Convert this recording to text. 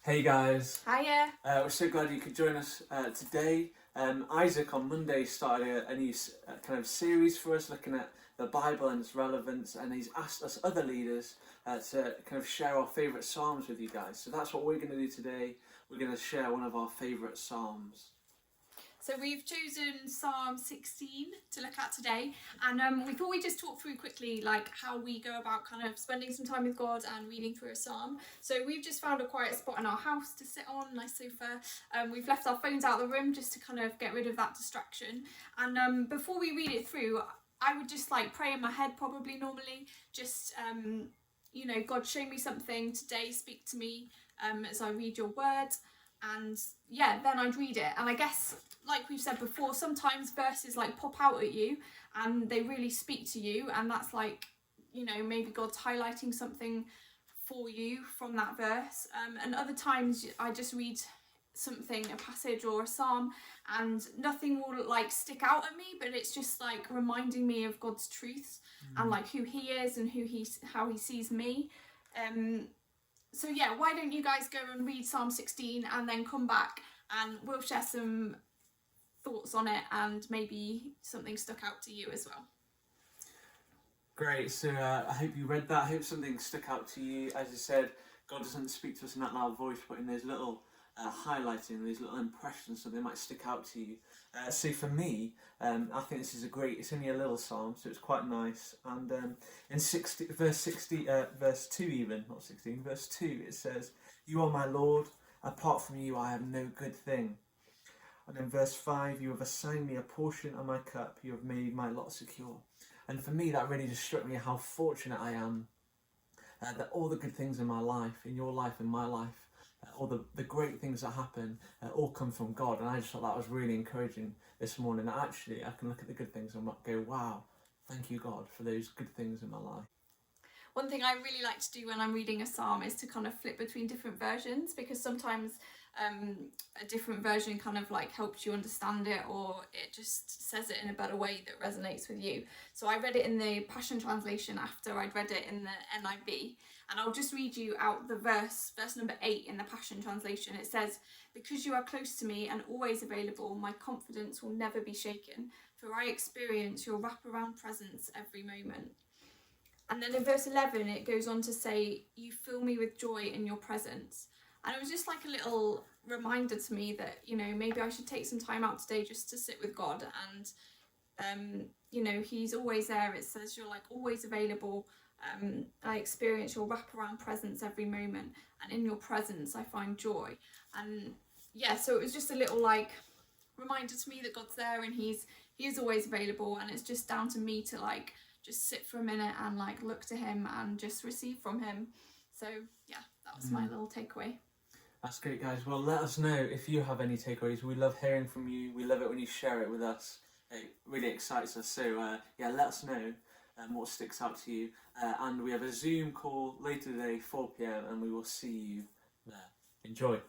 Hey guys, Hiya. we're so glad you could join us today. Isaac on Monday started a new kind of series for us looking at the Bible and its relevance, and he's asked us other leaders to kind of share our favourite Psalms with you guys. So that's what we're going to do today. We're going to share one of our favourite Psalms. So we've chosen Psalm 16 to look at today, and we thought we'd just talk through quickly like how we go about kind of spending some time with God and reading through a psalm. So we've just found a quiet spot in our house to sit on, nice sofa. We've left our phones out of the room just to kind of get rid of that distraction. And before we read it through, I would just like pray in my head probably normally, just God, show me something today, speak to me as I read your word. And yeah, then I'd read it. And I guess, like we've said before, sometimes verses like pop out at you and they really speak to you, and that's like, maybe God's highlighting something for you from that verse. And other times I just read something, a passage or a psalm, and nothing will like stick out at me, but it's just like reminding me of God's truths and like who he is and how he sees me. So yeah, why don't you guys go and read Psalm 16 and then come back and we'll share some thoughts on it and maybe something stuck out to you as well. Great, so I hope you read that. I hope something stuck out to you. As I said, God doesn't speak to us in that loud voice, but in those little highlighting, these little impressions, so they might stick out to you. So for me, I think this is it's only a little psalm, so it's quite nice. And in verse 2 even, not 16, verse 2, it says, "You are my Lord, apart from you I have no good thing." And in verse 5, "You have assigned me a portion of my cup, you have made my lot secure." And for me, that really just struck me how fortunate I am that all the good things in my life, in your life, in my life, all the great things that happen all come from God. And I just thought that was really encouraging this morning, that actually I can look at the good things and go, wow, thank you God for those good things in my life. One thing I really like to do when I'm reading a psalm is to kind of flip between different versions, because sometimes a different version kind of like helps you understand it, or it just says it in a better way that resonates with you. So I read it in the Passion Translation after I'd read it in the NIV, and I'll just read you out the verse number 8 in the Passion Translation. It says, "Because you are close to me and always available, my confidence will never be shaken, for I experience your wraparound presence every moment." And then in verse 11, it goes on to say, "You fill me with joy in your presence." And it was just like a little reminder to me that, maybe I should take some time out today just to sit with God. And, he's always there. It says you're like always available. I experience your wraparound presence every moment. And in your presence, I find joy. And yeah, so it was just a little like reminder to me that God's there and he is always available. And it's just down to me to like just sit for a minute and like look to him and just receive from him. So yeah, that was my little takeaway. That's great, guys. Well, let us know if you have any takeaways. We love hearing from you. We love it when you share it with us. It really excites us. So yeah, let us know what sticks out to you. And we have a Zoom call later today, 4 p.m, and we will see you there. Enjoy.